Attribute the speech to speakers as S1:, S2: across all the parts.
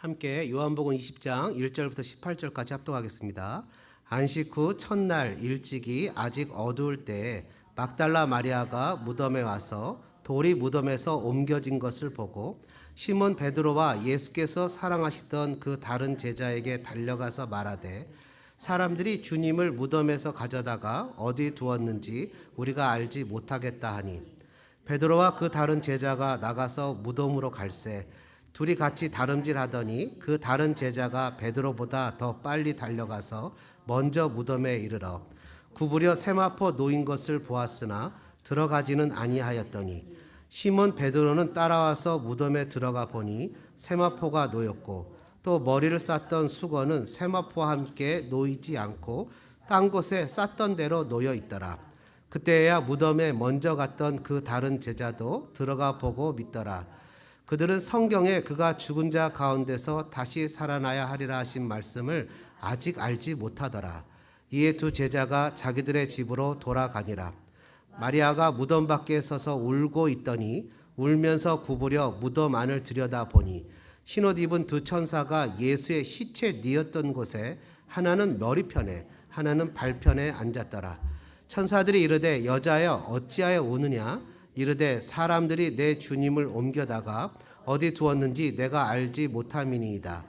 S1: 함께 요한복음 20장 1절부터 18절까지 합독하겠습니다. 안식 후 첫날 일찍이 아직 어두울 때에 막달라 마리아가 무덤에 와서 돌이 무덤에서 옮겨진 것을 보고 시몬 베드로와 예수께서 사랑하시던 그 다른 제자에게 달려가서 말하되 사람들이 주님을 무덤에서 가져다가 어디 두었는지 우리가 알지 못하겠다 하니 베드로와 그 다른 제자가 나가서 무덤으로 갈새 둘이 같이 다름질하더니 그 다른 제자가 베드로보다 더 빨리 달려가서 먼저 무덤에 이르러 구부려 세마포 놓인 것을 보았으나 들어가지는 아니하였더니 시몬 베드로는 따라와서 무덤에 들어가 보니 세마포가 놓였고 또 머리를 쌌던 수건은 세마포와 함께 놓이지 않고 딴 곳에 쌌던 대로 놓여 있더라. 그때야 무덤에 먼저 갔던 그 다른 제자도 들어가 보고 믿더라. 그들은 성경에 그가 죽은 자 가운데서 다시 살아나야 하리라 하신 말씀을 아직 알지 못하더라. 이에 두 제자가 자기들의 집으로 돌아가니라. 마리아가 무덤 밖에 서서 울고 있더니 울면서 구부려 무덤 안을 들여다보니 흰옷 입은 두 천사가 예수의 시체 뉘었던 곳에 하나는 머리편에 하나는 발편에 앉았더라. 천사들이 이르되 여자여 어찌하여 우느냐 이르되 사람들이 내 주님을 옮겨다가 어디 두었는지 내가 알지 못함이니이다.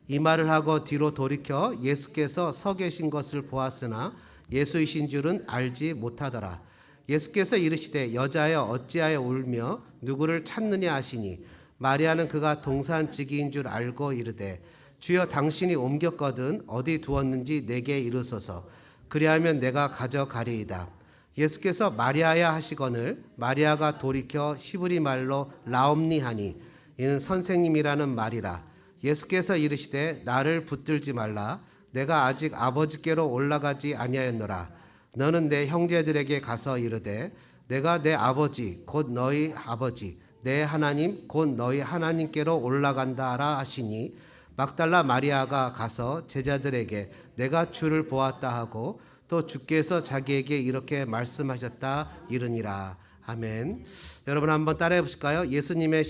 S1: 이 말을 하고 뒤로 돌이켜 예수께서 서 계신 것을 보았으나 예수이신 줄은 알지 못하더라. 예수께서 이르시되 여자여 어찌하여 울며 누구를 찾느냐 하시니 마리아는 그가 동산지기인 줄 알고 이르되 주여 당신이 옮겼거든 어디 두었는지 내게 이르소서. 그리하면 내가 가져가리이다. 예수께서 마리아야 하시거늘 마리아가 돌이켜 히브리 말로 라옴니 하니 이는 선생님이라는 말이라. 예수께서 이르시되 나를 붙들지 말라. 내가 아직 아버지께로 올라가지 아니하였노라. 너는 내 형제들에게 가서 이르되 내가 내 아버지 곧 너희 아버지 내 하나님 곧 너희 하나님께로 올라간다라 하시니 막달라 마리아가 가서 제자들에게 내가 주를 보았다 하고 또 주께서 자기에게 이렇게 말씀하셨다 이르니라. 아멘. 여러분 한번 따라해 보실까요? 예수님의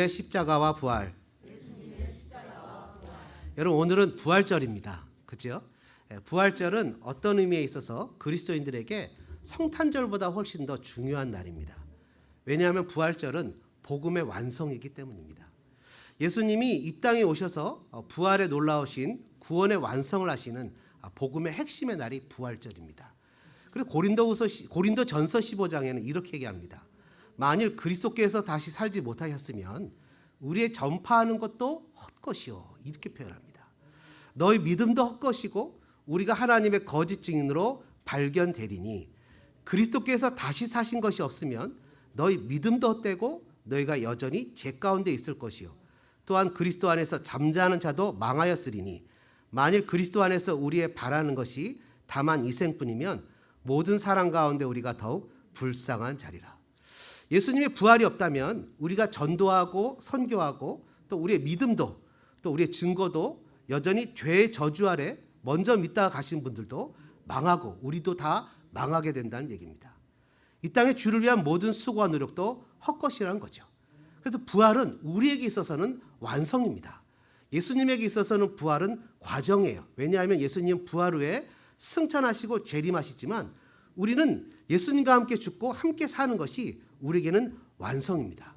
S1: 십자가와 부활. 여러분 오늘은 부활절입니다. 그렇죠? 부활절은 어떤 의미에 있어서 그리스도인들에게 성탄절보다 훨씬 더 중요한 날입니다. 왜냐하면 부활절은 복음의 완성이기 때문입니다. 예수님이 이 땅에 오셔서 부활에 놀라우신 구원의 완성을 하시는 복음의 핵심의 날이 부활절입니다. 그리고 고린도전서 15장에는 이렇게 얘기합니다. 만일 그리스도께서 다시 살지 못하셨으면 우리의 전파하는 것도 헛것이요 이렇게 표현합니다. 너희 믿음도 헛것이고 우리가 하나님의 거짓 증인으로 발견되리니 그리스도께서 다시 사신 것이 없으면 너희 믿음도 헛되고 너희가 여전히 죄 가운데 있을 것이요 또한 그리스도 안에서 잠자는 자도 망하였으리니 만일 그리스도 안에서 우리의 바라는 것이 다만 이 생뿐이면 모든 사람 가운데 우리가 더욱 불쌍한 자리라. 예수님의 부활이 없다면 우리가 전도하고 선교하고 또 우리의 믿음도 또 우리의 증거도 여전히 죄의 저주 아래 먼저 믿다가 가신 분들도 망하고 우리도 다 망하게 된다는 얘기입니다. 이 땅에 주를 위한 모든 수고와 노력도 헛것이라는 거죠. 그래서 부활은 우리에게 있어서는 완성입니다. 예수님에게 있어서는 부활은 과정이에요. 왜냐하면 예수님 부활 후에 승천하시고 재림하시지만 우리는 예수님과 함께 죽고 함께 사는 것이 우리에게는 완성입니다.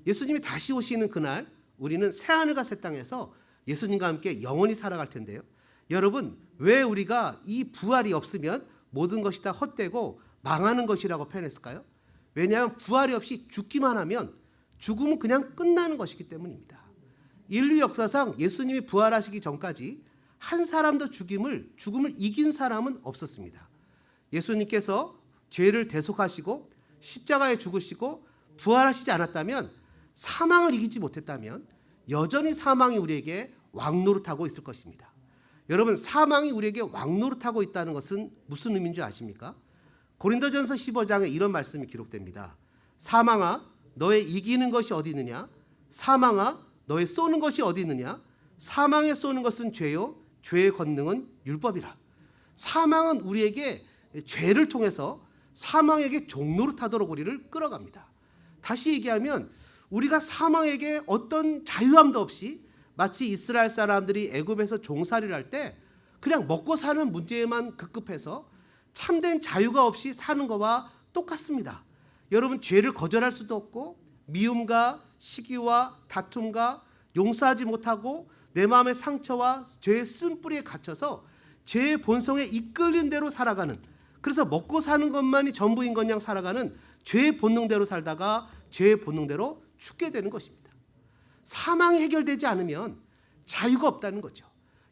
S1: 예수님이 다시 오시는 그날 우리는 새하늘과 새 땅에서 예수님과 함께 영원히 살아갈 텐데요. 여러분 왜 우리가 이 부활이 없으면 모든 것이 다 헛되고 망하는 것이라고 표현했을까요? 왜냐하면 부활이 없이 죽기만 하면 죽음은 그냥 끝나는 것이기 때문입니다. 인류 역사상 예수님이 부활하시기 전까지 한 사람도 죽음을 이긴 사람은 없었습니다. 예수님께서 죄를 대속하시고 십자가에 죽으시고 부활하시지 않았다면 사망을 이기지 못했다면 여전히 사망이 우리에게 왕노릇하고 있을 것입니다. 여러분 사망이 우리에게 왕노릇하고 있다는 것은 무슨 의미인 줄 아십니까? 고린도전서 15장에 이런 말씀이 기록됩니다. 사망아 너의 이기는 것이 어디 있느냐? 사망아 너의 쏘는 것이 어디 있느냐? 사망에 쏘는 것은 죄요 죄의 권능은 율법이라. 사망은 우리에게 죄를 통해서 사망에게 종노릇하도록 우리를 끌어갑니다. 다시 얘기하면 우리가 사망에게 어떤 자유함도 없이 마치 이스라엘 사람들이 애굽에서 종살이를 할 때 그냥 먹고 사는 문제에만 급급해서 참된 자유가 없이 사는 것과 똑같습니다. 여러분, 죄를 거절할 수도 없고 미움과 시기와 다툼과 용서하지 못하고 내 마음의 상처와 죄의 쓴뿌리에 갇혀서 죄의 본성에 이끌린 대로 살아가는, 그래서 먹고 사는 것만이 전부인 것 양 살아가는 죄의 본능대로 살다가 죄의 본능대로 죽게 되는 것입니다. 사망이 해결되지 않으면 자유가 없다는 거죠.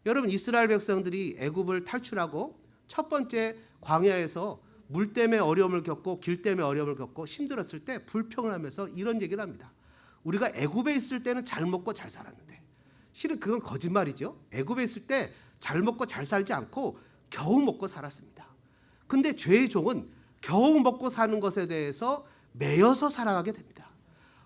S1: 여러분, 이스라엘 백성들이 애굽을 탈출하고 첫 번째 광야에서 물 때문에 어려움을 겪고 길 때문에 어려움을 겪고 힘들었을 때 불평을 하면서 이런 얘기를 합니다. 우리가 애굽에 있을 때는 잘 먹고 잘 살았는데, 실은 그건 거짓말이죠. 애굽에 있을 때 잘 먹고 잘 살지 않고 겨우 먹고 살았습니다. 근데 죄의 종은 겨우 먹고 사는 것에 대해서 매여서 살아가게 됩니다.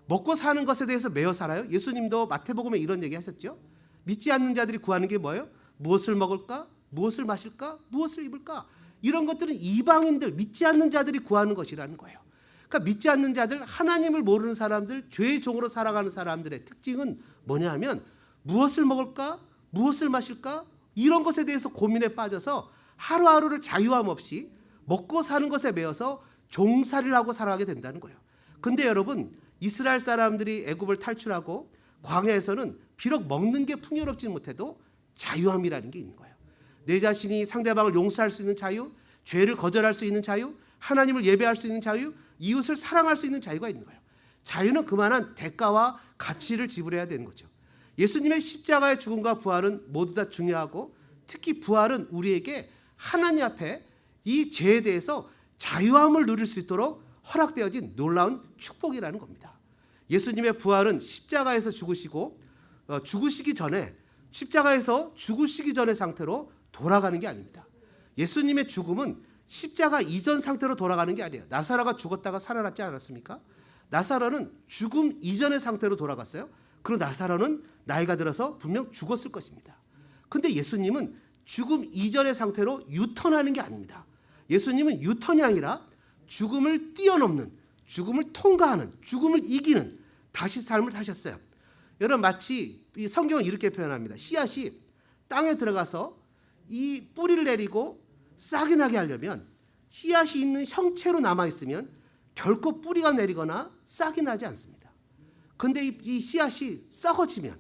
S1: 먹고 사는 것에 대해서 매여 살아요. 예수님도 마태복음에 이런 얘기 하셨죠. 믿지 않는 자들이 구하는 게 뭐예요? 무엇을 먹을까? 무엇을 마실까? 무엇을 입을까? 이런 것들은 이방인들, 믿지 않는 자들이 구하는 것이라는 거예요. 그러니까 믿지 않는 자들, 하나님을 모르는 사람들, 죄의 종으로 살아가는 사람들의 특징은 뭐냐 하면 무엇을 먹을까? 무엇을 마실까? 이런 것에 대해서 고민에 빠져서 하루하루를 자유함 없이 먹고 사는 것에 매여서 종살이를 하고 살아가게 된다는 거예요. 근데 여러분, 이스라엘 사람들이 애굽을 탈출하고 광야에서는 비록 먹는 게 풍요롭지 못해도 자유함이라는 게 있는 거예요. 내 자신이 상대방을 용서할 수 있는 자유, 죄를 거절할 수 있는 자유, 하나님을 예배할 수 있는 자유, 이웃을 사랑할 수 있는 자유가 있는 거예요. 자유는 그만한 대가와 가치를 지불해야 되는 거죠. 예수님의 십자가의 죽음과 부활은 모두 다 중요하고, 특히 부활은 우리에게 하나님 앞에 이 죄에 대해서 자유함을 누릴 수 있도록 허락되어진 놀라운 축복이라는 겁니다. 예수님의 부활은 십자가에서 죽으시기 전에, 십자가에서 죽으시기 전의 상태로 돌아가는 게 아닙니다. 예수님의 죽음은 십자가 이전 상태로 돌아가는 게 아니에요. 나사로가 죽었다가 살아났지 않았습니까? 나사로는 죽음 이전의 상태로 돌아갔어요. 그리고 나사로는 나이가 들어서 분명 죽었을 것입니다. 근데 예수님은 죽음 이전의 상태로 유턴하는 게 아닙니다. 예수님은 유턴이 아니라 죽음을 뛰어넘는, 죽음을 통과하는, 죽음을 이기는 다시 삶을 사셨어요. 여러분, 마치 이 성경은 이렇게 표현합니다. 씨앗이 땅에 들어가서 이 뿌리를 내리고 싹이 나게 하려면 씨앗이 있는 형체로 남아있으면 결코 뿌리가 내리거나 싹이 나지 않습니다. 근데 이 씨앗이 썩어지면,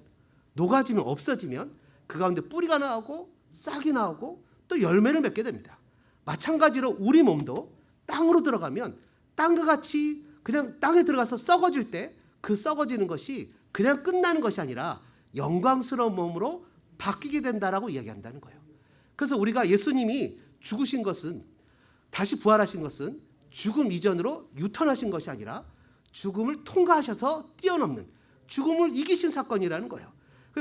S1: 녹아지면, 없어지면 그 가운데 뿌리가 나오고 싹이 나오고 또 열매를 맺게 됩니다. 마찬가지로 우리 몸도 땅으로 들어가면 땅과 같이 그냥 땅에 들어가서 썩어질 때 그 썩어지는 것이 그냥 끝나는 것이 아니라 영광스러운 몸으로 바뀌게 된다라고 이야기한다는 거예요. 그래서 우리가 예수님이 죽으신 것은, 다시 부활하신 것은 죽음 이전으로 유턴하신 것이 아니라 죽음을 통과하셔서 뛰어넘는, 죽음을 이기신 사건이라는 거예요.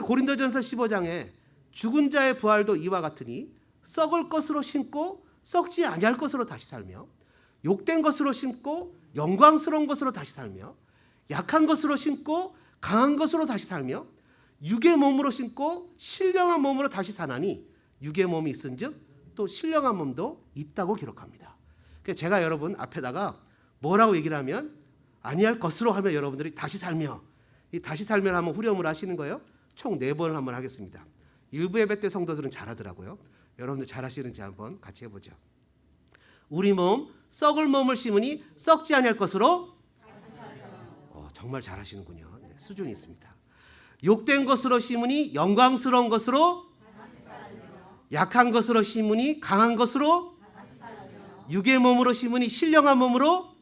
S1: 고린도전서 15장에 죽은 자의 부활도 이와 같으니 썩을 것으로 심고 썩지 아니할 것으로 다시 살며, 욕된 것으로 심고 영광스러운 것으로 다시 살며, 약한 것으로 심고 강한 것으로 다시 살며, 육의 몸으로 심고 신령한 몸으로 다시 사나니 육의 몸이 있은즉 또 신령한 몸도 있다고 기록합니다. 그래서 제가 여러분 앞에다가 뭐라고 얘기를 하면 아니할 것으로 하면 여러분들이 다시 살며, 이 다시 살면 한번 후렴을 하시는 거예요. 총 4번을 한번 하겠습니다. 일부 예배 때 성도들은 잘하더라고요. 여러분들 잘하시는지 한번 같이 해보죠. 우리 몸 썩을 몸을 심으니 썩지 아니할 것으로. 정말 잘하시는군요. 네, 수준이 있습니다. 욕된 것으로 심으니 영광스러운 것으로, 약한 것으로 심으니 강한 것으로, 육의 몸으로 심으니 신령한 몸으로.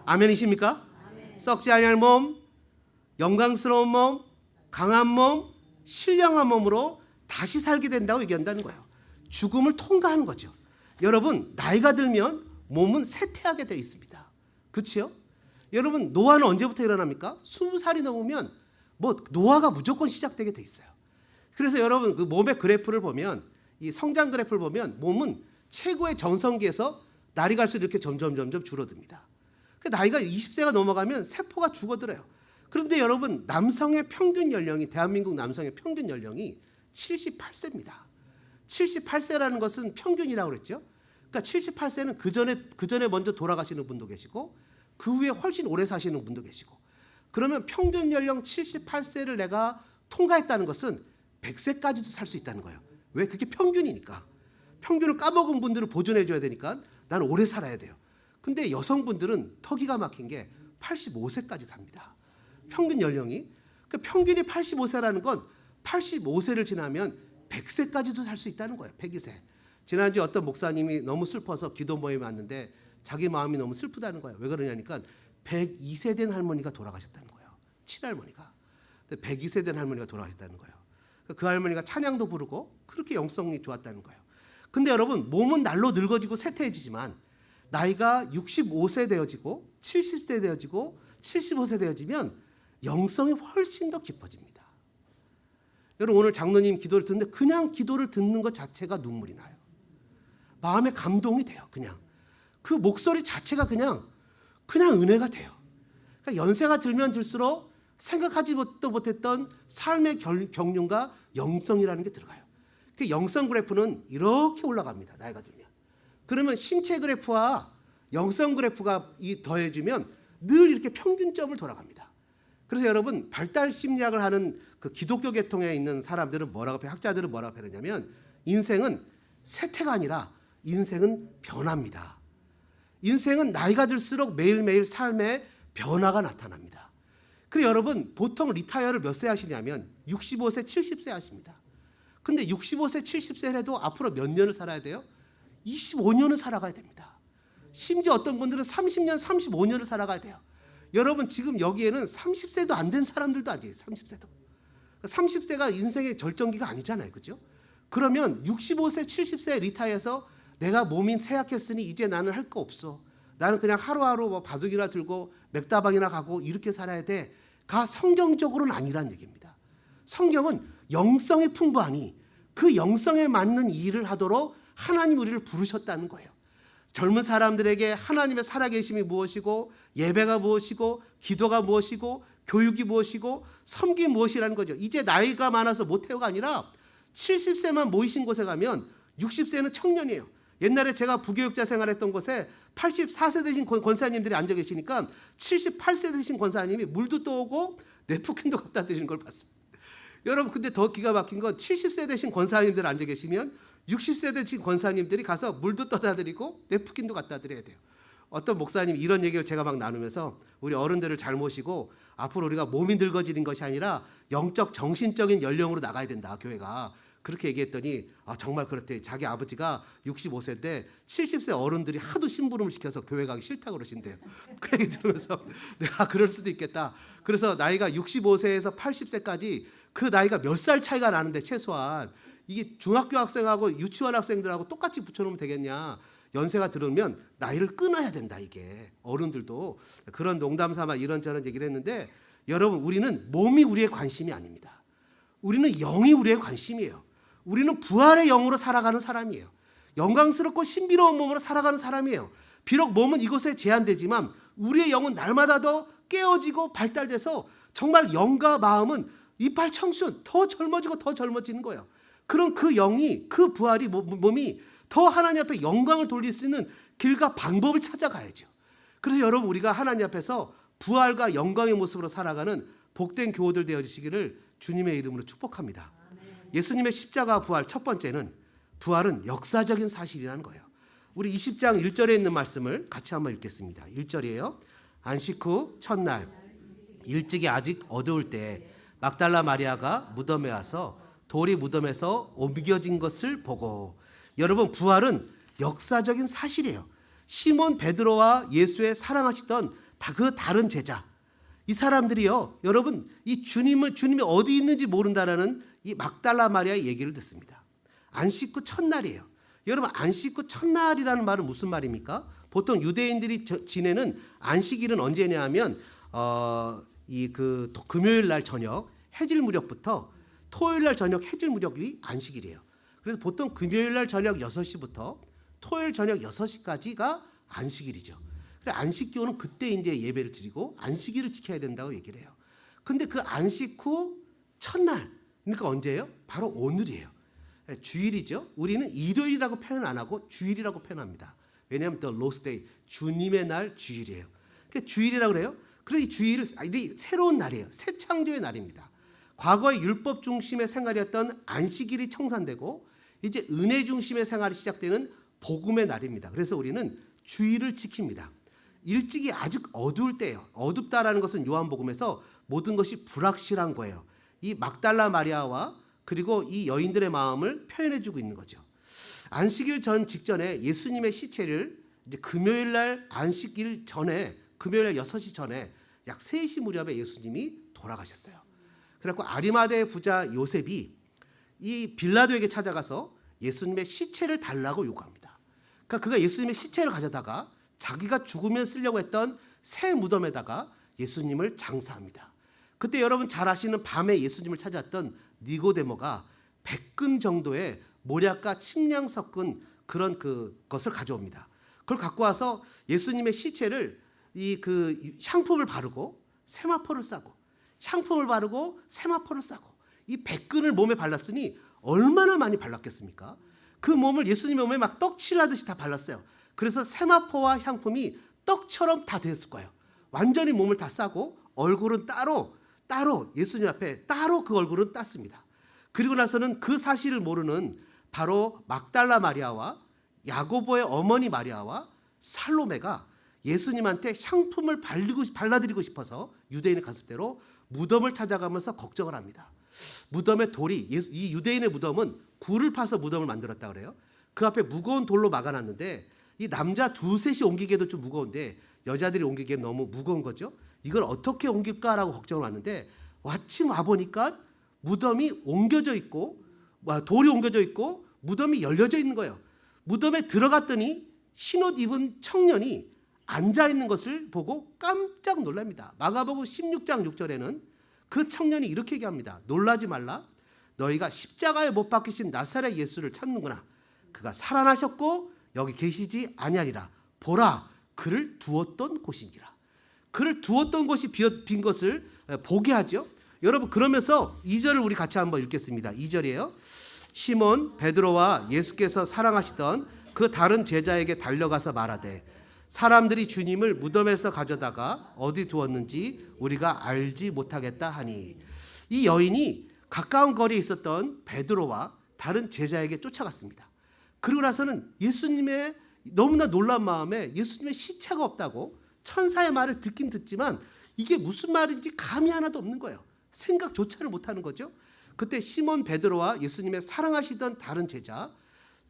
S1: 아멘이십니까? 썩지 아니할 몸, 영광스러운 몸, 강한 몸, 신령한 몸으로 다시 살게 된다고 얘기한다는 거예요. 죽음을 통과하는 거죠. 여러분, 나이가 들면 몸은 쇠퇴하게 되어 있습니다. 그렇죠? 여러분, 노화는 언제부터 일어납니까? 20살이 넘으면 노화가 무조건 시작되게 돼 있어요. 그래서 여러분, 그 몸의 그래프를 보면, 이 성장 그래프를 보면 몸은 최고의 전성기에서 날이 갈수록 이렇게 점점 줄어듭니다. 나이가 20세가 넘어가면 세포가 죽어들어요. 그런데 여러분, 남성의 평균 연령이, 대한민국 남성의 평균 연령이 78세입니다. 78세라는 것은 평균이라고 그랬죠. 그러니까 78세는 그 전에 먼저 돌아가시는 분도 계시고 그 후에 훨씬 오래 사시는 분도 계시고, 그러면 평균 연령 78세를 내가 통과했다는 것은 100세까지도 살 수 있다는 거예요. 왜? 그게 평균이니까. 평균을 까먹은 분들을 보존해 줘야 되니까 나는 오래 살아야 돼요. 근데 여성분들은 더 기가 막힌 게 85세까지 삽니다. 평균 연령이. 그러니까 평균이 85세라는 건 85세를 지나면 100세까지도 살 수 있다는 거예요. 102세. 지난주에 어떤 목사님이 너무 슬퍼서 기도 모임에 왔는데 자기 마음이 너무 슬프다는 거예요. 왜 그러냐니까 102세 된 할머니가 돌아가셨다는 거예요. 친할머니가. 102세 된 할머니가 돌아가셨다는 거예요. 그 할머니가 찬양도 부르고 그렇게 영성이 좋았다는 거예요. 근데 여러분, 몸은 날로 늙어지고 쇠퇴해지지만 나이가 65세 되어지고 70세 되어지고 75세 되어지면 영성이 훨씬 더 깊어집니다. 여러분, 오늘 장로님 기도를 듣는데 그냥 기도를 듣는 것 자체가 눈물이 나요. 마음에 감동이 돼요. 그냥 그 목소리 자체가 그냥 은혜가 돼요. 그러니까 연세가 들면 들수록 생각하지 못했던 삶의 경륜과 영성이라는 게 들어가요. 그 영성 그래프는 이렇게 올라갑니다. 나이가 들면. 그러면 신체 그래프와 영성 그래프가 더해지면 늘 이렇게 평균점을 돌아갑니다. 그래서 여러분, 발달 심리학을 하는 그 기독교 계통에 있는 사람들은 학자들은 뭐라고 표현하냐면 인생은 쇠퇴가 아니라 인생은 변화입니다. 인생은 나이가 들수록 매일매일 삶의 변화가 나타납니다. 그리고 여러분, 보통 리타이어를 몇 세 하시냐면 65세, 70세 하십니다. 근데 65세, 70세 해도 앞으로 몇 년을 살아야 돼요? 25년을 살아가야 됩니다. 심지어 어떤 분들은 30년, 35년을 살아가야 돼요. 여러분, 지금 여기에는 30세도 안 된 사람들도 아니에요. 30세도. 30세가 인생의 절정기가 아니잖아요. 그죠? 그러면 65세, 70세에 리타이어해서 내가 몸이 쇠약했으니 이제 나는 할 거 없어. 나는 그냥 하루하루 뭐 바둑이나 들고 맥다방이나 가고 이렇게 살아야 돼. 가 성경적으로는 아니란 얘기입니다. 성경은 영성이 풍부하니 그 영성에 맞는 일을 하도록 하나님 우리를 부르셨다는 거예요. 젊은 사람들에게 하나님의 살아계심이 무엇이고 예배가 무엇이고 기도가 무엇이고 교육이 무엇이고 섬김이 무엇이라는 거죠. 이제 나이가 많아서 못해요가 아니라 70세만 모이신 곳에 가면 60세는 청년이에요. 옛날에 제가 부교육자 생활했던 곳에 84세 되신 권사님들이 앉아 계시니까 78세 되신 권사님이 물도 떠오고 냅프킨도 갖다 드리는 걸 봤어요. 여러분, 근데 더 기가 막힌 건 70세 되신 권사님들 앉아 계시면 60세 되신 권사님들이 가서 물도 떠다 드리고 냅프킨도 갖다 드려야 돼요. 어떤 목사님이 이런 얘기를 제가 막 나누면서 우리 어른들을 잘 모시고 앞으로 우리가 몸이 늙어지는 것이 아니라 영적 정신적인 연령으로 나가야 된다, 교회가. 그렇게 얘기했더니 정말 그렇대. 자기 아버지가 65세인데 70세 어른들이 하도 심부름을 시켜서 교회 가기 싫다고 그러신대요. 그 얘기 들으면서 내가 그럴 수도 있겠다. 그래서 나이가 65세에서 80세까지 그 나이가 몇 살 차이가 나는데 최소한 이게 중학교 학생하고 유치원 학생들하고 똑같이 붙여놓으면 되겠냐. 연세가 들으면 나이를 끊어야 된다. 이게 어른들도 그런 농담 삼아 이런저런 얘기를 했는데 여러분, 우리는 몸이 우리의 관심이 아닙니다. 우리는 영이 우리의 관심이에요. 우리는 부활의 영으로 살아가는 사람이에요. 영광스럽고 신비로운 몸으로 살아가는 사람이에요. 비록 몸은 이곳에 제한되지만 우리의 영은 날마다 더 깨어지고 발달돼서 정말 영과 마음은 이빨 청춘 더 젊어지고 더 젊어지는 거예요. 그럼 그 영이, 그 부활이 몸이 더 하나님 앞에 영광을 돌릴 수 있는 길과 방법을 찾아가야죠. 그래서 여러분, 우리가 하나님 앞에서 부활과 영광의 모습으로 살아가는 복된 교우들 되어주시기를 주님의 이름으로 축복합니다. 예수님의 십자가 부활, 첫 번째는 부활은 역사적인 사실이라는 거예요. 우리 20장 1절에 있는 말씀을 같이 한번 읽겠습니다. 1절이에요. 안식 후 첫날 일찍이 아직 어두울 때 막달라 마리아가 무덤에 와서 돌이 무덤에서 옮겨진 것을 보고. 여러분, 부활은 역사적인 사실이에요. 시몬 베드로와 예수의 사랑하시던 그 다른 제자, 이 사람들이요, 여러분, 이 주님이 어디 있는지 모른다라는 이 막달라 마리아의 얘기를 듣습니다. 안식 후 첫날이에요. 여러분, 안식 후 첫날이라는 말은 무슨 말입니까? 보통 유대인들이 지내는 안식일은 언제냐 하면 금요일 날 저녁 해질 무렵부터 토요일 날 저녁 해질 무렵이 안식일이에요. 그래서 보통 금요일 날 저녁 6시부터 토요일 저녁 6시까지가 안식일이죠. 그래서 안식교는 그때 이제 예배를 드리고 안식일을 지켜야 된다고 얘기를 해요. 근데 그 안식 후 첫날, 그러니까 언제예요? 바로 오늘이에요. 주일이죠. 우리는 일요일이라고 표현 안 하고 주일이라고 표현합니다. 왜냐하면 the Lord's Day, 주님의 날 주일이에요. 그러니까 주일이라고 그래요. 그래서 이 주일은 새로운 날이에요. 새 창조의 날입니다. 과거의 율법 중심의 생활이었던 안식일이 청산되고 이제 은혜 중심의 생활이 시작되는 복음의 날입니다. 그래서 우리는 주일을 지킵니다. 일찍이 아직 어두울 때예요. 어둡다라는 것은 요한복음에서 모든 것이 불확실한 거예요. 이 막달라 마리아와 그리고 이 여인들의 마음을 표현해주고 있는 거죠. 안식일 전 직전에 예수님의 시체를 이제 금요일 날 안식일 전에 금요일 날 6시 전에 약 3시 무렵에 예수님이 돌아가셨어요. 그래갖고 아리마다의 부자 요셉이 이 빌라도에게 찾아가서 예수님의 시체를 달라고 요구합니다. 그러니까 그가 예수님의 시체를 가져다가 자기가 죽으면 쓰려고 했던 새 무덤에다가 예수님을 장사합니다. 그때 여러분 잘 아시는 밤에 예수님을 찾아왔던 니고데모가 100근 정도의 모략과 침량 섞은 그런 그것을 가져옵니다. 그걸 갖고 와서 예수님의 시체를 이 향품을 바르고 세마포를 싸고 향품을 바르고 세마포를 싸고 이 100근을 몸에 발랐으니 얼마나 많이 발랐겠습니까? 그 몸을 예수님의 몸에 막 떡칠하듯이 다 발랐어요. 그래서 세마포와 향품이 떡처럼 다 됐을 거예요. 완전히 몸을 다 싸고 얼굴은 따로 예수님 앞에 따로 그 얼굴은 땄습니다. 그리고 나서는 그 사실을 모르는 바로 막달라 마리아와 야고보의 어머니 마리아와 살로메가 예수님한테 향품을 발라드리고 싶어서 유대인의 관습대로 무덤을 찾아가면서 걱정을 합니다. 무덤의 돌이 이 유대인의 무덤은 굴을 파서 무덤을 만들었다 그래요. 그 앞에 무거운 돌로 막아놨는데 이 남자 두셋이 옮기기에도 좀 무거운데 여자들이 옮기기엔 너무 무거운 거죠. 이걸 어떻게 옮길까라고 걱정을 왔는데 마침 와보니까 무덤이 옮겨져 있고 돌이 옮겨져 있고 무덤이 열려져 있는 거예요. 무덤에 들어갔더니 흰옷 입은 청년이 앉아있는 것을 보고 깜짝 놀랍니다. 마가복음 16장 6절에는 그 청년이 이렇게 얘기합니다. 놀라지 말라. 너희가 십자가에 못 박히신 나사렛 예수를 찾는구나. 그가 살아나셨고 여기 계시지 아니하니라. 보라, 그를 두었던 곳이니라. 그를 두었던 곳이 빈 것을 보게 하죠. 여러분 그러면서 2절을 우리 같이 한번 읽겠습니다. 2절이에요. 시몬 베드로와 예수께서 사랑하시던 그 다른 제자에게 달려가서 말하되 사람들이 주님을 무덤에서 가져다가 어디 두었는지 우리가 알지 못하겠다 하니 이 여인이 가까운 거리에 있었던 베드로와 다른 제자에게 쫓아갔습니다. 그리고 나서는 예수님의 너무나 놀란 마음에 예수님의 시체가 없다고 천사의 말을 듣긴 듣지만 이게 무슨 말인지 감이 하나도 없는 거예요. 생각조차를 못하는 거죠. 그때 시몬 베드로와 예수님의 사랑하시던 다른 제자,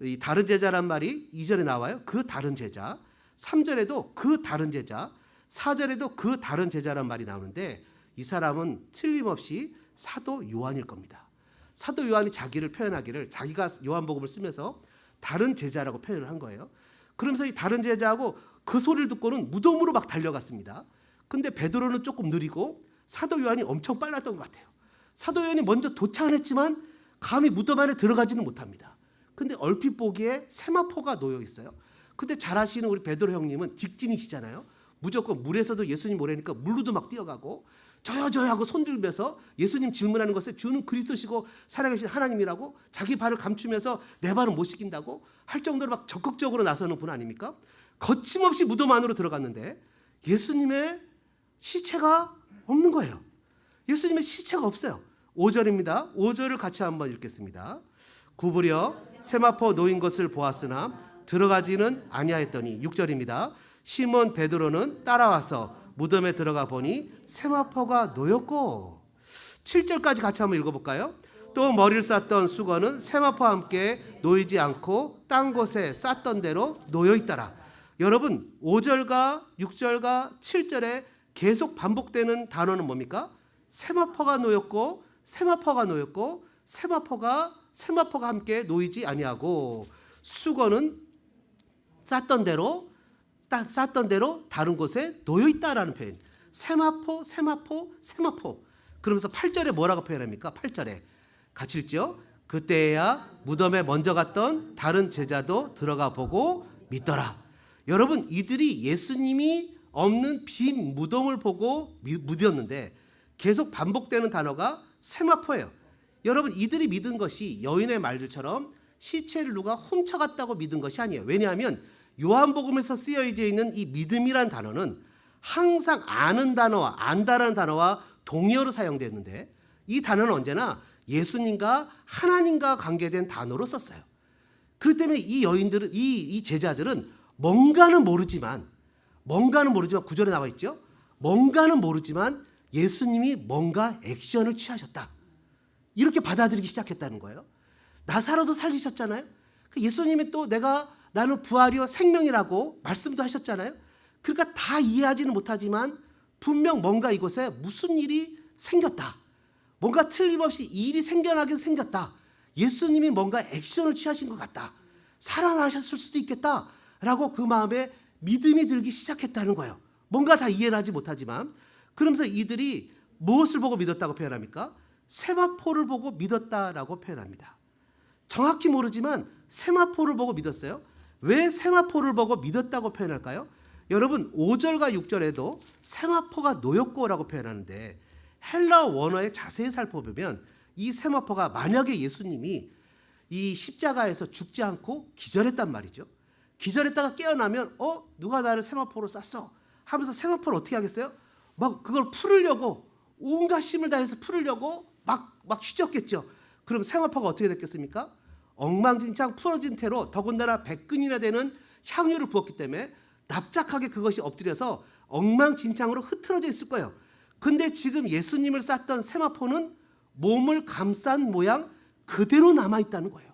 S1: 이 다른 제자란 말이 2절에 나와요. 그 다른 제자, 3절에도 그 다른 제자, 4절에도 그 다른 제자란 말이 나오는데 이 사람은 틀림없이 사도 요한일 겁니다. 사도 요한이 자기를 표현하기를 자기가 요한복음을 쓰면서 다른 제자라고 표현을 한 거예요. 그러면서 이 다른 제자하고 그 소리를 듣고는 무덤으로 막 달려갔습니다. 근데 베드로는 조금 느리고 사도 요한이 엄청 빨랐던 것 같아요. 사도 요한이 먼저 도착은 했지만 감히 무덤 안에 들어가지는 못합니다. 근데 얼핏 보기에 세마포가 놓여 있어요. 근데 잘 아시는 우리 베드로 형님은 직진이시잖아요. 무조건 물에서도 예수님 오래니까 물로도 막 뛰어가고 저요 하고 손 들면서 예수님 질문하는 것에 주는 그리스도시고 살아계신 하나님이라고 자기 발을 감추면서 내 발은 못 시킨다고 할 정도로 막 적극적으로 나서는 분 아닙니까? 거침없이 무덤 안으로 들어갔는데 예수님의 시체가 없는 거예요. 예수님의 시체가 없어요. 5절입니다. 5절을 같이 한번 읽겠습니다. 구부려 세마포 놓인 것을 보았으나 들어가지는 아니하였더니 6절입니다. 시몬 베드로는 따라와서 무덤에 들어가 보니 세마포가 놓였고 7절까지 같이 한번 읽어볼까요? 또 머리를 쌌던 수건은 세마포와 함께 놓이지 않고 딴 곳에 쌌던 대로 놓여있더라. 여러분 5절과 6절과 7절에 계속 반복되는 단어는 뭡니까? 세마포가 놓였고 세마포가 놓였고 세마포가 함께 놓이지 아니하고 수건은 쌌던 대로 다른 곳에 놓여 있다라는 표현. 세마포. 그러면서 8절에 뭐라고 표현합니까? 8절에 같이 읽죠. 그때야 무덤에 먼저 갔던 다른 제자도 들어가 보고 믿더라. 여러분 이들이 예수님이 없는 빈 무덤을 보고 믿었는데 계속 반복되는 단어가 세마포예요. 여러분 이들이 믿은 것이 여인의 말들처럼 시체를 누가 훔쳐갔다고 믿은 것이 아니에요. 왜냐하면 요한복음에서 쓰여져 있는 이 믿음이란 단어는 항상 아는 단어와 안다라는 단어와 동의어로 사용되는데 이 단어는 언제나 예수님과 하나님과 관계된 단어로 썼어요. 그렇기 때문에 이 여인들은 이 제자들은 뭔가는 모르지만 9절에 나와 있죠. 뭔가는 모르지만 예수님이 뭔가 액션을 취하셨다. 이렇게 받아들이기 시작했다는 거예요. 나사로도 살리셨잖아요. 예수님이 또 나는 부활이요 생명이라고 말씀도 하셨잖아요. 그러니까 다 이해하지는 못하지만 분명 뭔가 이곳에 무슨 일이 생겼다. 뭔가 틀림없이 일이 생겨나긴 생겼다. 예수님이 뭔가 액션을 취하신 것 같다. 살아나셨을 수도 있겠다라고 그 마음에 믿음이 들기 시작했다는 거예요. 뭔가 다 이해는 하지 못하지만. 그러면서 이들이 무엇을 보고 믿었다고 표현합니까? 세마포를 보고 믿었다라고 표현합니다. 정확히 모르지만 세마포를 보고 믿었어요. 왜 세마포를 보고 믿었다고 표현할까요? 여러분 5절과 6절에도 세마포가 놓였고라고 표현하는데 헬라 원어에 자세히 살펴보면 이 세마포가 만약에 예수님이 이 십자가에서 죽지 않고 기절했단 말이죠. 기절했다가 깨어나면 누가 나를 세마포로 쐈어 하면서 세마포를 어떻게 하겠어요? 막 그걸 풀으려고 온갖 힘을 다해서 풀으려고 막 휘젓겠죠. 그럼 세마포가 어떻게 됐겠습니까? 엉망진창 풀어진 채로 더군다나 100근이나 되는 향유를 부었기 때문에 납작하게 그것이 엎드려서 엉망진창으로 흐트러져 있을 거예요. 근데 지금 예수님을 쌌던 세마포는 몸을 감싼 모양 그대로 남아있다는 거예요.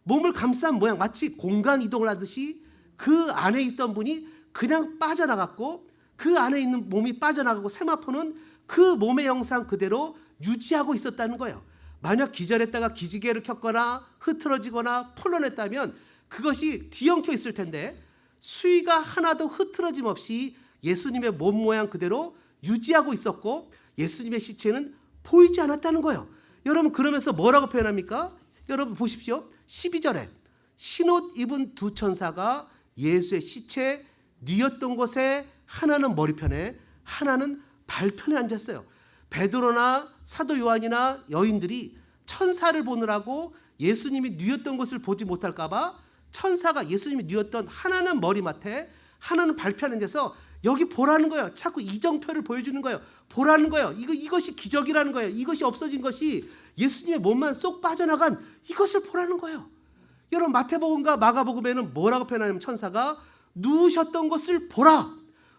S1: 몸을 감싼 모양 마치 공간 이동을 하듯이 그 안에 있던 분이 그냥 빠져나갔고 그 안에 있는 몸이 빠져나가고 세마포는 그 몸의 형상 그대로 유지하고 있었다는 거예요. 만약 기절했다가 기지개를 켰거나 흐트러지거나 풀러냈다면 그것이 뒤엉켜 있을 텐데 수위가 하나도 흐트러짐 없이 예수님의 몸 모양 그대로 유지하고 있었고 예수님의 시체는 보이지 않았다는 거예요. 여러분 그러면서 뭐라고 표현합니까? 여러분 보십시오. 12절에 신옷 입은 두 천사가 예수의 시체 뉘었던 곳에 하나는 머리편에 하나는 발편에 앉았어요. 베드로나 사도 요한이나 여인들이 천사를 보느라고 예수님이 뉘었던 것을 보지 못할까 봐 천사가 예수님이 뉘었던 하나는 머리맡에 하나는 발편에 앉아서 여기 보라는 거예요. 자꾸 이정표를 보여주는 거예요. 보라는 거예요. 이것이 기적이라는 거예요. 이것이 없어진 것이 예수님의 몸만 쏙 빠져나간 이것을 보라는 거예요. 여러분 마태복음과 마가복음에는 뭐라고 표현하냐면 천사가 누우셨던 것을 보라.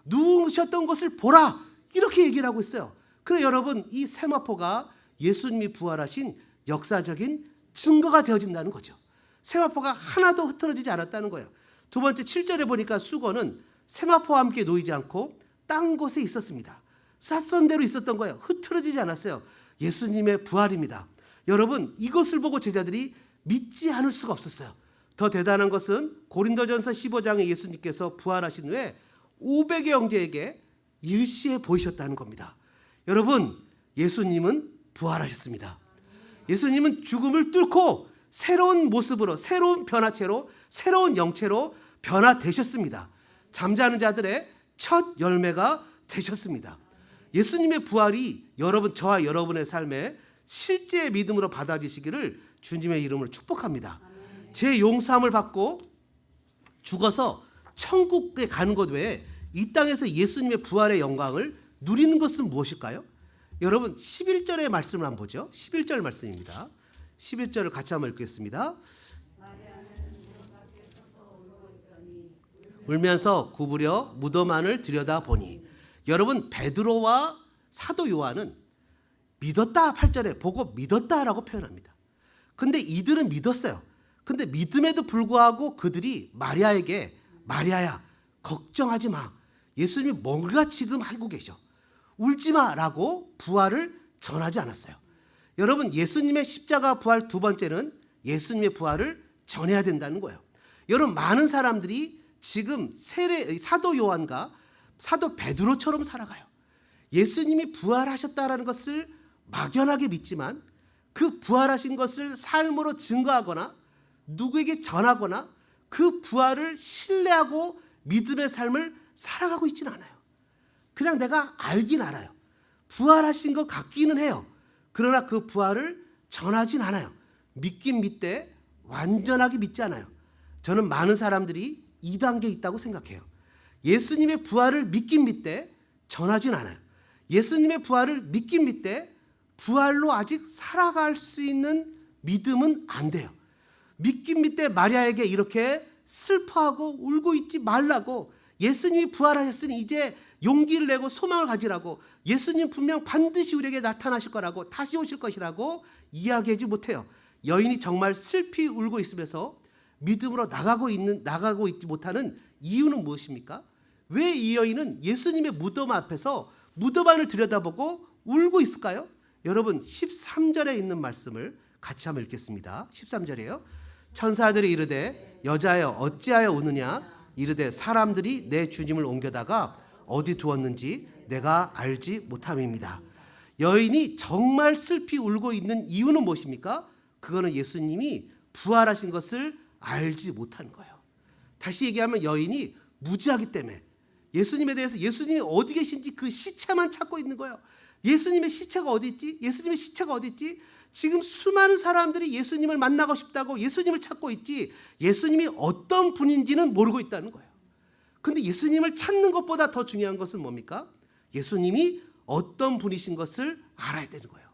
S1: 누우셨던 것을 보라. 이렇게 얘기를 하고 있어요. 그래 여러분 이 세마포가 예수님이 부활하신 역사적인 증거가 되어진다는 거죠. 세마포가 하나도 흐트러지지 않았다는 거예요. 두 번째 7절에 보니까 수건은 세마포와 함께 놓이지 않고 딴 곳에 있었습니다. 쌌던 대로 있었던 거예요. 흐트러지지 않았어요. 예수님의 부활입니다. 여러분 이것을 보고 제자들이 믿지 않을 수가 없었어요. 더 대단한 것은 고린도전서 15장에 예수님께서 부활하신 후에 500의 형제에게 일시에 보이셨다는 겁니다. 여러분 예수님은 부활하셨습니다. 예수님은 죽음을 뚫고 새로운 모습으로 새로운 변화체로 새로운 영체로 변화되셨습니다. 잠자는 자들의 첫 열매가 되셨습니다. 예수님의 부활이 저와 여러분의 삶에 실제 믿음으로 받아지시기를 주님의 이름으로 축복합니다. 제 용서함을 받고 죽어서 천국에 가는 것 외에 이 땅에서 예수님의 부활의 영광을 누리는 것은 무엇일까요? 여러분 11절의 말씀을 한번 보죠. 11절 말씀입니다. 11절을 같이 한번 읽겠습니다. 울면서 구부려 무덤 안을 들여다보니 여러분 베드로와 사도 요한은 믿었다 8절에 보고 믿었다라고 표현합니다. 근데 이들은 믿었어요. 근데 믿음에도 불구하고 그들이 마리아에게 마리아야 걱정하지 마. 예수님이 뭔가 지금 하고 계셔. 울지 마라고 부활을 전하지 않았어요. 여러분 예수님의 십자가 부활 두 번째는 예수님의 부활을 전해야 된다는 거예요. 여러분 많은 사람들이 지금 사도 요한과 사도 베드로처럼 살아가요. 예수님이 부활하셨다라는 것을 막연하게 믿지만 그 부활하신 것을 삶으로 증거하거나 누구에게 전하거나 그 부활을 신뢰하고 믿음의 삶을 살아가고 있지는 않아요. 그냥 내가 알긴 알아요. 부활하신 것 같기는 해요. 그러나 그 부활을 전하진 않아요. 믿긴 믿되 완전하게 믿지 않아요. 저는 많은 사람들이 이 단계에 있다고 생각해요. 예수님의 부활을 믿긴 믿되 전하진 않아요. 예수님의 부활을 믿긴 믿되 부활로 아직 살아갈 수 있는 믿음은 안 돼요. 믿긴 믿되 마리아에게 이렇게 슬퍼하고 울고 있지 말라고, 예수님이 부활하셨으니 이제 용기를 내고 소망을 가지라고, 예수님 분명 반드시 우리에게 나타나실 거라고, 다시 오실 것이라고 이야기하지 못해요. 여인이 정말 슬피 울고 있으면서 믿음으로 나가고 있지 못하는 이유는 무엇입니까? 왜 이 여인은 예수님의 무덤 앞에서 무덤 안을 들여다보고 울고 있을까요? 여러분 13절에 있는 말씀을 같이 한번 읽겠습니다. 13절이에요. 천사들이 이르되 여자여 어찌하여 우느냐, 이르되 사람들이 내 주님을 옮겨다가 어디 두었는지 내가 알지 못함입니다. 여인이 정말 슬피 울고 있는 이유는 무엇입니까? 그거는 예수님이 부활하신 것을 알지 못한 거예요. 다시 얘기하면 여인이 무지하기 때문에 예수님에 대해서 예수님이 어디 계신지 그 시체만 찾고 있는 거예요. 예수님의 시체가 어디 있지? 예수님의 시체가 어디 있지? 지금 수많은 사람들이 예수님을 만나고 싶다고 예수님을 찾고 있지, 예수님이 어떤 분인지는 모르고 있다는 거예요. 근데 예수님을 찾는 것보다 더 중요한 것은 뭡니까? 예수님이 어떤 분이신 것을 알아야 되는 거예요.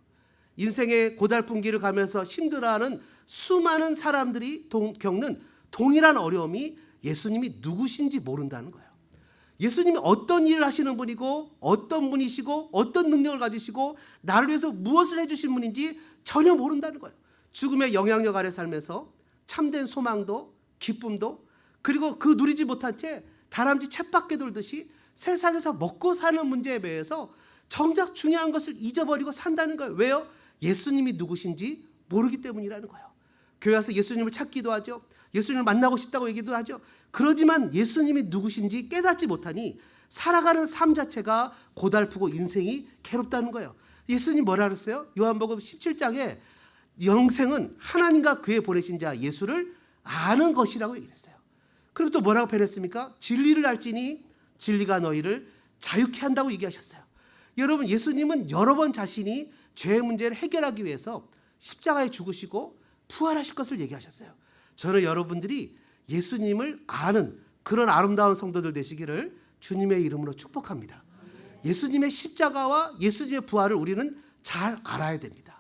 S1: 인생의 고달픈 길을 가면서 힘들어하는 수많은 사람들이 겪는 동일한 어려움이 예수님이 누구신지 모른다는 거예요. 예수님이 어떤 일을 하시는 분이고 어떤 분이시고 어떤 능력을 가지시고 나를 위해서 무엇을 해주신 분인지 전혀 모른다는 거예요. 죽음의 영향력 아래 살면서 참된 소망도 기쁨도, 그리고 그 누리지 못한 채 다람쥐 쳇바퀴 돌듯이 세상에서 먹고 사는 문제에 매여서 정작 중요한 것을 잊어버리고 산다는 거예요. 왜요? 예수님이 누구신지 모르기 때문이라는 거예요. 교회 와서 예수님을 찾기도 하죠. 예수님을 만나고 싶다고 얘기도 하죠. 그러지만 예수님이 누구신지 깨닫지 못하니 살아가는 삶 자체가 고달프고 인생이 괴롭다는 거예요. 예수님 뭐라 그랬어요? 요한복음 17장에 영생은 하나님과 그의 보내신 자 예수를 아는 것이라고 얘기했어요. 그리고 또 뭐라고 표현했습니까? 진리를 알지니 진리가 너희를 자유케 한다고 얘기하셨어요. 여러분 예수님은 여러 번 자신이 죄의 문제를 해결하기 위해서 십자가에 죽으시고 부활하실 것을 얘기하셨어요. 저는 여러분들이 예수님을 아는 그런 아름다운 성도들 되시기를 주님의 이름으로 축복합니다. 예수님의 십자가와 예수님의 부활을 우리는 잘 알아야 됩니다.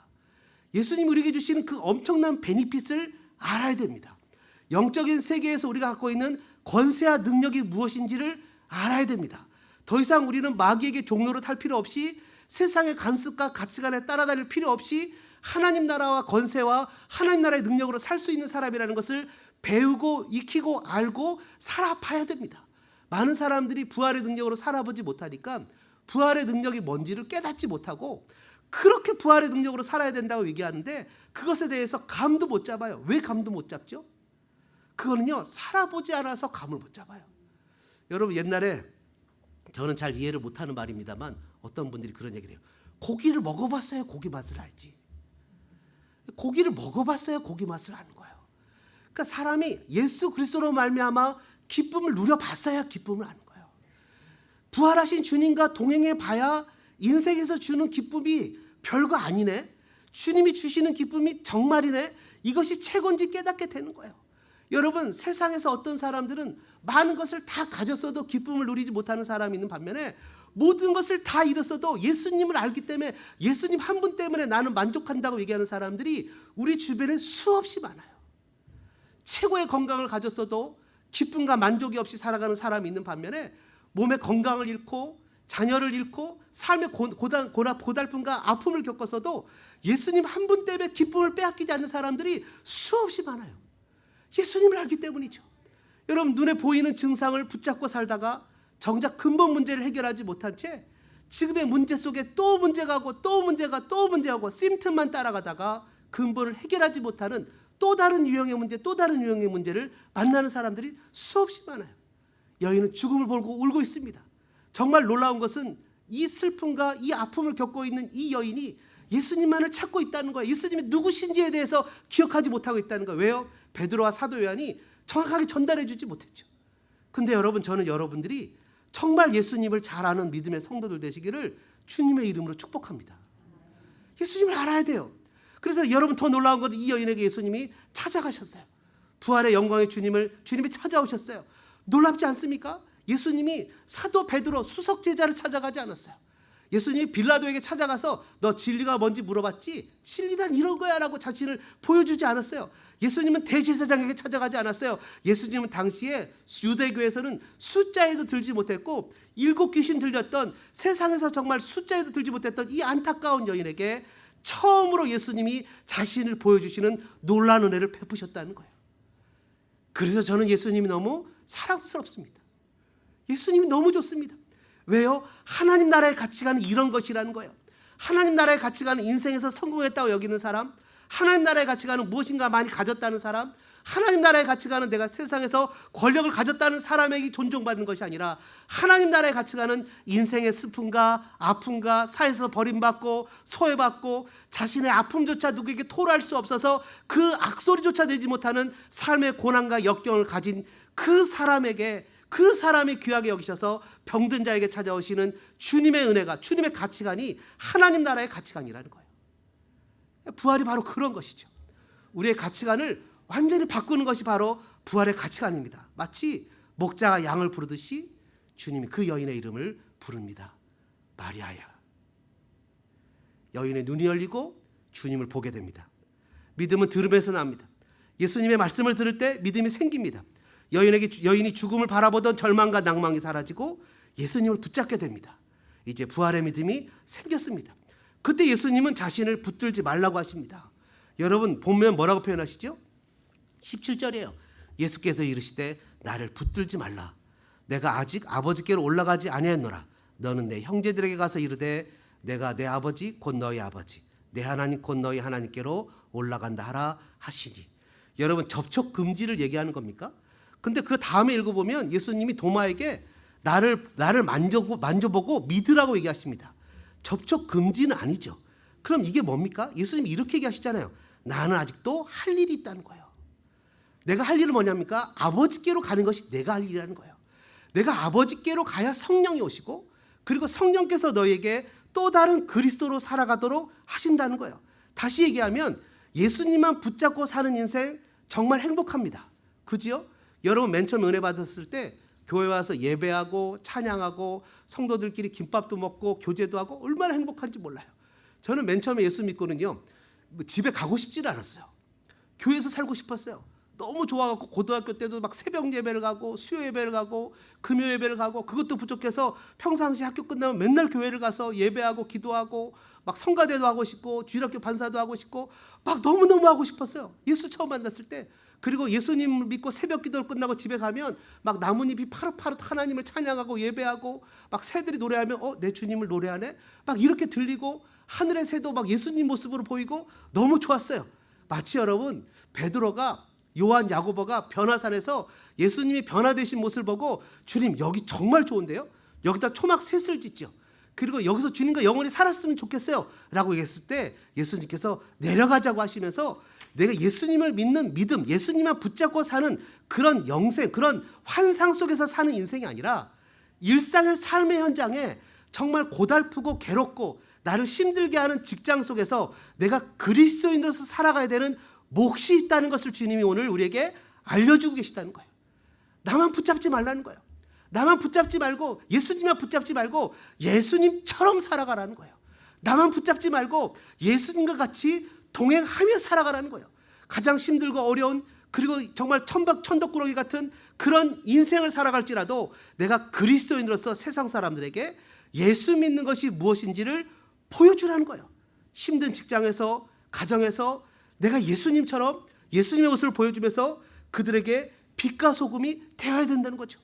S1: 예수님이 우리에게 주시는 그 엄청난 베니핏을 알아야 됩니다. 영적인 세계에서 우리가 갖고 있는 권세와 능력이 무엇인지를 알아야 됩니다. 더 이상 우리는 마귀에게 종로로 탈 필요 없이 세상의 관습과 가치관에 따라다닐 필요 없이 하나님 나라와 권세와 하나님 나라의 능력으로 살 수 있는 사람이라는 것을 배우고 익히고 알고 살아봐야 됩니다. 많은 사람들이 부활의 능력으로 살아보지 못하니까 부활의 능력이 뭔지를 깨닫지 못하고 그렇게 부활의 능력으로 살아야 된다고 얘기하는데 그것에 대해서 감도 못 잡아요. 왜 감도 못 잡죠? 그거는요, 살아보지 않아서 감을 못 잡아요. 여러분 옛날에 저는 잘 이해를 못하는 말입니다만 어떤 분들이 그런 얘기를 해요. 고기를 먹어봤어야 고기 맛을 알지. 고기를 먹어봤어야 고기 맛을 아는 거예요. 그러니까 사람이 예수 그리스도로 말미암아 기쁨을 누려봤어야 기쁨을 아는 거예요. 부활하신 주님과 동행해 봐야 인생에서 주는 기쁨이 별거 아니네, 주님이 주시는 기쁨이 정말이네, 이것이 최고인지 깨닫게 되는 거예요. 여러분 세상에서 어떤 사람들은 많은 것을 다 가졌어도 기쁨을 누리지 못하는 사람이 있는 반면에 모든 것을 다 잃었어도 예수님을 알기 때문에 예수님 한 분 때문에 나는 만족한다고 얘기하는 사람들이 우리 주변에 수없이 많아요. 최고의 건강을 가졌어도 기쁨과 만족이 없이 살아가는 사람이 있는 반면에 몸의 건강을 잃고 자녀를 잃고 삶의 고달픔과 아픔을 겪어서도 예수님 한 분 때문에 기쁨을 빼앗기지 않는 사람들이 수없이 많아요. 예수님을 알기 때문이죠. 여러분 눈에 보이는 증상을 붙잡고 살다가 정작 근본 문제를 해결하지 못한 채 지금의 문제 속에 또 문제가 오고 또 문제가 또 문제가 오고 심틈만 따라가다가 근본을 해결하지 못하는 또 다른 유형의 문제, 또 다른 유형의 문제를 만나는 사람들이 수없이 많아요. 여인은 죽음을 보고 울고 있습니다. 정말 놀라운 것은 이 슬픔과 이 아픔을 겪고 있는 이 여인이 예수님만을 찾고 있다는 거예요. 예수님이 누구신지에 대해서 기억하지 못하고 있다는 거예요. 왜요? 베드로와 사도 요한이 정확하게 전달해 주지 못했죠. 근데 여러분 저는 여러분들이 정말 예수님을 잘 아는 믿음의 성도들 되시기를 주님의 이름으로 축복합니다. 예수님을 알아야 돼요. 그래서 여러분 더 놀라운 건 이 여인에게 예수님이 찾아가셨어요. 부활의 영광의 주님이 찾아오셨어요. 놀랍지 않습니까? 예수님이 사도 베드로 수석 제자를 찾아가지 않았어요. 예수님이 빌라도에게 찾아가서 너 진리가 뭔지 물어봤지? 진리란 이런 거야 라고 자신을 보여주지 않았어요. 예수님은 대제사장에게 찾아가지 않았어요. 예수님은 당시에 유대교에서는 숫자에도 들지 못했고 7 귀신 들렸던, 세상에서 정말 숫자에도 들지 못했던 이 안타까운 여인에게 처음으로 예수님이 자신을 보여주시는 놀라운 은혜를 베푸셨다는 거예요. 그래서 저는 예수님이 너무 사랑스럽습니다. 예수님이 너무 좋습니다. 왜요? 하나님 나라의 가치관은 이런 것이라는 거예요. 하나님 나라의 가치관은 인생에서 성공했다고 여기는 사람, 하나님 나라의 가치관은 무엇인가 많이 가졌다는 사람, 하나님 나라의 가치관은 내가 세상에서 권력을 가졌다는 사람에게 존중받는 것이 아니라, 하나님 나라의 가치관은 인생의 슬픔과 아픔과 사회에서 버림받고 소외받고 자신의 아픔조차 누구에게 토로할 수 없어서 그 악소리조차 내지 못하는 삶의 고난과 역경을 가진 그 사람에게, 그 사람이 귀하게 여기셔서 병든 자에게 찾아오시는 주님의 은혜가, 주님의 가치관이 하나님 나라의 가치관이라는 거예요. 부활이 바로 그런 것이죠. 우리의 가치관을 완전히 바꾸는 것이 바로 부활의 가치관입니다. 마치 목자가 양을 부르듯이 주님이 그 여인의 이름을 부릅니다. 마리아야. 여인의 눈이 열리고 주님을 보게 됩니다. 믿음은 들음에서 납니다. 예수님의 말씀을 들을 때 믿음이 생깁니다. 여인이 죽음을 바라보던 절망과 낭망이 사라지고 예수님을 붙잡게 됩니다. 이제 부활의 믿음이 생겼습니다. 그때 예수님은 자신을 붙들지 말라고 하십니다. 여러분 보면 뭐라고 표현하시죠? 17절이에요. 예수께서 이르시되 나를 붙들지 말라. 내가 아직 아버지께로 올라가지 아니하였노라. 너는 내 형제들에게 가서 이르되 내가 내 아버지 곧 너희 아버지, 내 하나님 곧 너희 하나님께로 올라간다 하라 하시니. 여러분 접촉 금지를 얘기하는 겁니까? 근데 그 다음에 읽어보면 예수님이 도마에게 나를 만져보고 믿으라고 얘기하십니다. 접촉 금지는 아니죠. 그럼 이게 뭡니까? 예수님이 이렇게 얘기하시잖아요. 나는 아직도 할 일이 있다는 거예요. 내가 할 일은 뭐냐입니까? 아버지께로 가는 것이 내가 할 일이라는 거예요. 내가 아버지께로 가야 성령이 오시고, 그리고 성령께서 너에게 또 다른 그리스도로 살아가도록 하신다는 거예요. 다시 얘기하면 예수님만 붙잡고 사는 인생 정말 행복합니다. 그지요? 여러분 맨 처음 은혜 받았을 때 교회 와서 예배하고 찬양하고 성도들끼리 김밥도 먹고 교제도 하고 얼마나 행복한지 몰라요. 저는 맨 처음에 예수 믿고는요, 집에 가고 싶지는 않았어요. 교회에서 살고 싶었어요. 너무 좋아갖고 고등학교 때도 막 새벽 예배를 가고 수요 예배를 가고 금요 예배를 가고, 그것도 부족해서 평상시 학교 끝나면 맨날 교회를 가서 예배하고 기도하고 막 성가대도 하고 싶고 주일학교 반사도 하고 싶고 막 너무너무 하고 싶었어요. 예수 처음 만났을 때. 그리고 예수님을 믿고 새벽 기도를 끝나고 집에 가면 막 나뭇잎이 파릇파릇 하나님을 찬양하고 예배하고 막 새들이 노래하면 내 주님을 노래하네? 막 이렇게 들리고 하늘의 새도 막 예수님 모습으로 보이고 너무 좋았어요. 마치 여러분 베드로가, 요한, 야고보가 변화산에서 예수님이 변화되신 모습을 보고 주님 여기 정말 좋은데요? 여기다 초막 셋을 짓죠. 그리고 여기서 주님과 영원히 살았으면 좋겠어요 라고 얘기했을 때 예수님께서 내려가자고 하시면서 내가 예수님을 믿는 믿음, 예수님만 붙잡고 사는 그런 영생, 그런 환상 속에서 사는 인생이 아니라 일상의 삶의 현장에 정말 고달프고 괴롭고 나를 힘들게 하는 직장 속에서 내가 그리스도인으로서 살아가야 되는 몫이 있다는 것을 주님이 오늘 우리에게 알려주고 계시다는 거예요. 나만 붙잡지 말라는 거예요. 나만 붙잡지 말고 예수님만 붙잡지 말고 예수님처럼 살아가라는 거예요. 나만 붙잡지 말고 예수님과 같이 동행하며 살아가라는 거예요. 가장 힘들고 어려운, 그리고 정말 천덕꾸러기 같은 그런 인생을 살아갈지라도 내가 그리스도인으로서 세상 사람들에게 예수 믿는 것이 무엇인지를 보여주라는 거예요. 힘든 직장에서, 가정에서 내가 예수님처럼 예수님의 모습을 보여주면서 그들에게 빛과 소금이 되어야 된다는 거죠.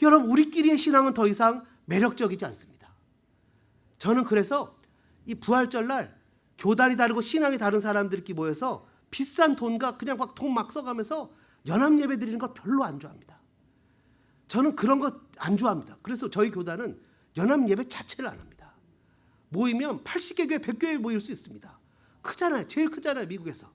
S1: 여러분 우리끼리의 신앙은 더 이상 매력적이지 않습니다. 저는 그래서 이 부활절날 교단이 다르고 신앙이 다른 사람들끼리 모여서 비싼 돈과 그냥 막 돈 막 써가면서 연합 예배 드리는 걸 별로 안 좋아합니다. 저는 그런 거 안 좋아합니다. 그래서 저희 교단은 연합 예배 자체를 안 합니다. 모이면 80개 교회 100교회 모일 수 있습니다. 크잖아요. 제일 크잖아요. 미국에서.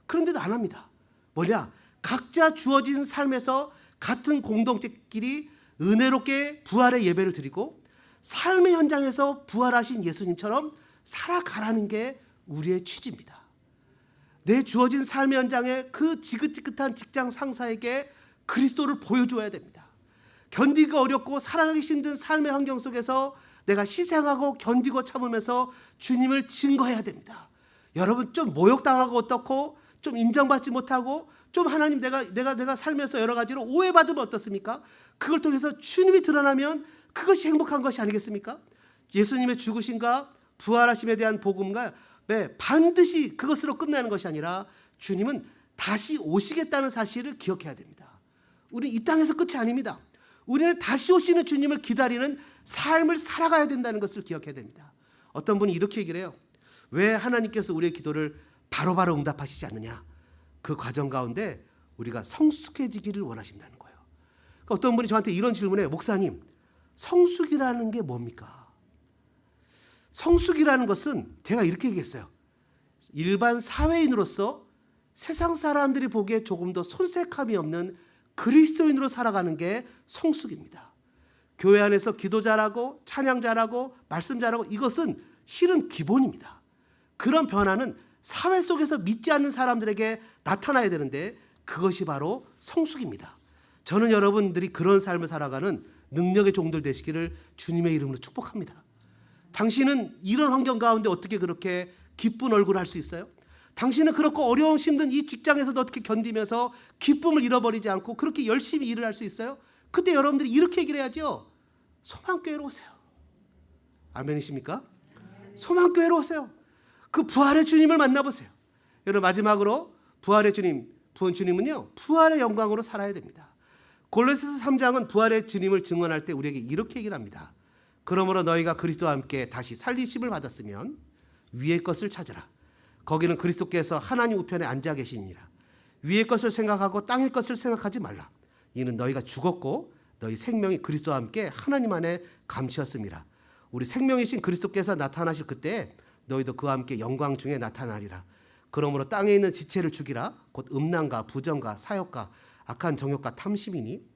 S1: 그런데도 안 합니다. 뭐냐? 각자 주어진 삶에서 같은 공동체끼리 은혜롭게 부활의 예배를 드리고 삶의 현장에서 부활하신 예수님처럼 살아가라는 게 우리의 취지입니다. 내 주어진 삶의 현장에 그 지긋지긋한 직장 상사에게 그리스도를 보여줘야 됩니다. 견디기 어렵고 살아가기 힘든 삶의 환경 속에서 내가 희생하고 견디고 참으면서 주님을 증거해야 됩니다. 여러분, 좀 모욕당하고 어떻고, 좀 인정받지 못하고, 좀 하나님 내가 살면서 여러 가지로 오해받으면 어떻습니까? 그걸 통해서 주님이 드러나면 그것이 행복한 것이 아니겠습니까? 예수님의 죽으심과 부활하심에 대한 복음과 반드시 그것으로 끝나는 것이 아니라 주님은 다시 오시겠다는 사실을 기억해야 됩니다. 우리 이 땅에서 끝이 아닙니다. 우리는 다시 오시는 주님을 기다리는 삶을 살아가야 된다는 것을 기억해야 됩니다. 어떤 분이 이렇게 얘기를 해요. 왜 하나님께서 우리의 기도를 바로바로 응답하시지 않느냐? 그 과정 가운데 우리가 성숙해지기를 원하신다는 거예요. 그러니까 어떤 분이 저한테 이런 질문을 해요. 목사님, 성숙이라는 게 뭡니까? 성숙이라는 것은 제가 이렇게 얘기했어요. 일반 사회인으로서 세상 사람들이 보기에 조금 더 손색함이 없는 그리스도인으로 살아가는 게 성숙입니다. 교회 안에서 기도 잘하고 찬양 잘하고 말씀 잘하고 이것은 실은 기본입니다. 그런 변화는 사회 속에서 믿지 않는 사람들에게 나타나야 되는데 그것이 바로 성숙입니다. 저는 여러분들이 그런 삶을 살아가는 능력의 종들 되시기를 주님의 이름으로 축복합니다. 당신은 이런 환경 가운데 어떻게 그렇게 기쁜 얼굴을 할 수 있어요? 당신은 그렇고 어려움 힘든 이 직장에서도 어떻게 견디면서 기쁨을 잃어버리지 않고 그렇게 열심히 일을 할 수 있어요? 그때 여러분들이 이렇게 얘기를 해야죠. 소망교회로 오세요. 아멘이십니까? 소망교회로 오세요. 그 부활의 주님을 만나보세요. 여러분, 마지막으로 부활의 주님, 주님은요 부활의 영광으로 살아야 됩니다. 골로새서 3장은 부활의 주님을 증언할 때 우리에게 이렇게 얘기를 합니다. 그러므로 너희가 그리스도와 함께 다시 살리심을 받았으면 위의 것을 찾으라. 거기는 그리스도께서 하나님 우편에 앉아 계시니라. 위의 것을 생각하고 땅의 것을 생각하지 말라. 이는 너희가 죽었고 너희 생명이 그리스도와 함께 하나님 안에 감추었음이라. 우리 생명이신 그리스도께서 나타나실 그때 너희도 그와 함께 영광 중에 나타나리라. 그러므로 땅에 있는 지체를 죽이라. 곧 음란과 부정과 사욕과 악한 정욕과 탐심이니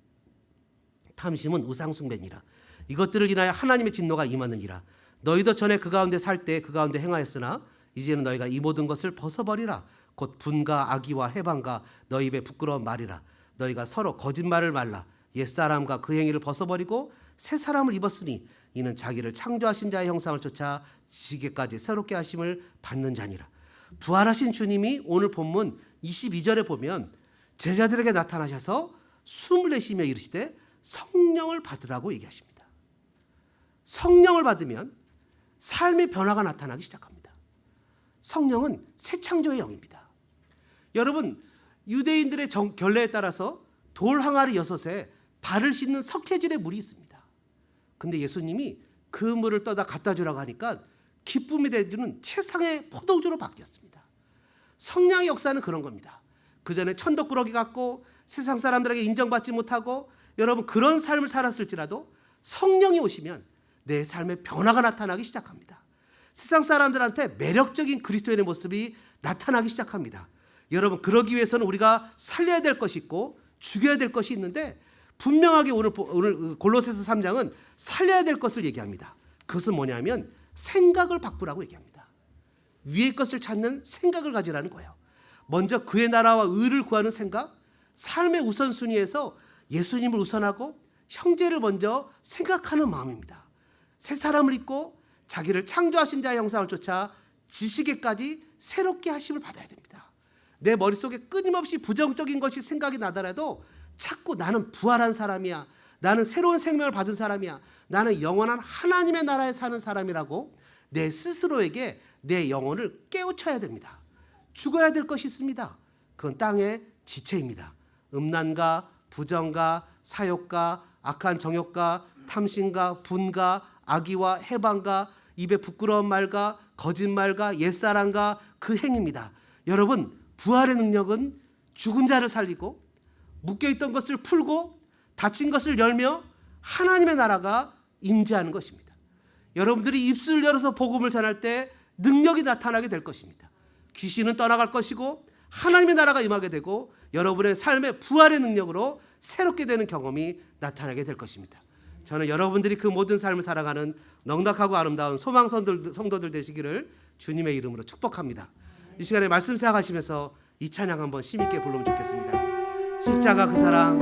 S1: 탐심은 우상숭배니라. 이것들을 인하여 하나님의 진노가 임하느니라. 너희도 전에 그 가운데 살 때 그 가운데 행하였으나 이제는 너희가 이 모든 것을 벗어버리라. 곧 분과 악의와 해방과 너희 입에 부끄러운 말이라. 너희가 서로 거짓말을 말라. 옛사람과 그 행위를 벗어버리고 새 사람을 입었으니 이는 자기를 창조하신 자의 형상을 쫓아 지시기까지 새롭게 하심을 받는 자니라. 부활하신 주님이 오늘 본문 22절에 보면 제자들에게 나타나셔서 숨을 내쉬며 이르시되 성령을 받으라고 얘기하십니다. 성령을 받으면 삶의 변화가 나타나기 시작합니다. 성령은 새 창조의 영입니다. 여러분, 유대인들의 결례에 따라서 돌 항아리 6에 발을 씻는 석회질의 물이 있습니다. 근데 예수님이 그 물을 떠다 갖다 주라고 하니까 기쁨이 되는 최상의 포도주로 바뀌었습니다. 성령의 역사는 그런 겁니다. 그전에 천덕꾸러기 같고 세상 사람들에게 인정받지 못하고 여러분 그런 삶을 살았을지라도 성령이 오시면 내 삶에 변화가 나타나기 시작합니다. 세상 사람들한테 매력적인 그리스도인의 모습이 나타나기 시작합니다. 여러분, 그러기 위해서는 우리가 살려야 될 것이 있고 죽여야 될 것이 있는데 분명하게 오늘 골로새서 3장은 살려야 될 것을 얘기합니다. 그것은 뭐냐면 생각을 바꾸라고 얘기합니다. 위의 것을 찾는 생각을 가지라는 거예요. 먼저 그의 나라와 의를 구하는 생각, 삶의 우선순위에서 예수님을 우선하고 형제를 먼저 생각하는 마음입니다. 새 사람을 입고 자기를 창조하신 자의 형상을 쫓아 지식에까지 새롭게 하심을 받아야 됩니다. 내 머릿속에 끊임없이 부정적인 것이 생각이 나더라도 자꾸 나는 부활한 사람이야, 나는 새로운 생명을 받은 사람이야, 나는 영원한 하나님의 나라에 사는 사람이라고 내 스스로에게 내 영혼을 깨우쳐야 됩니다. 죽어야 될 것이 있습니다. 그건 땅의 지체입니다. 음란과 부정과 사욕과 악한 정욕과 탐심과 분과 악의와 해방과 입에 부끄러운 말과 거짓말과 옛사람과 그 행입니다. 여러분, 부활의 능력은 죽은 자를 살리고 묶여있던 것을 풀고 닫힌 것을 열며 하나님의 나라가 임재하는 것입니다. 여러분들이 입술을 열어서 복음을 전할 때 능력이 나타나게 될 것입니다. 귀신은 떠나갈 것이고 하나님의 나라가 임하게 되고 여러분의 삶의 부활의 능력으로 새롭게 되는 경험이 나타나게 될 것입니다. 저는 여러분들이 그 모든 삶을 살아가는 넉넉하고 아름다운 소망 성도들 되시기를 주님의 이름으로 축복합니다. 이 시간에 말씀 생각하시면서 이 찬양 한번 힘있게 부르면 좋겠습니다. 십자가 그 사랑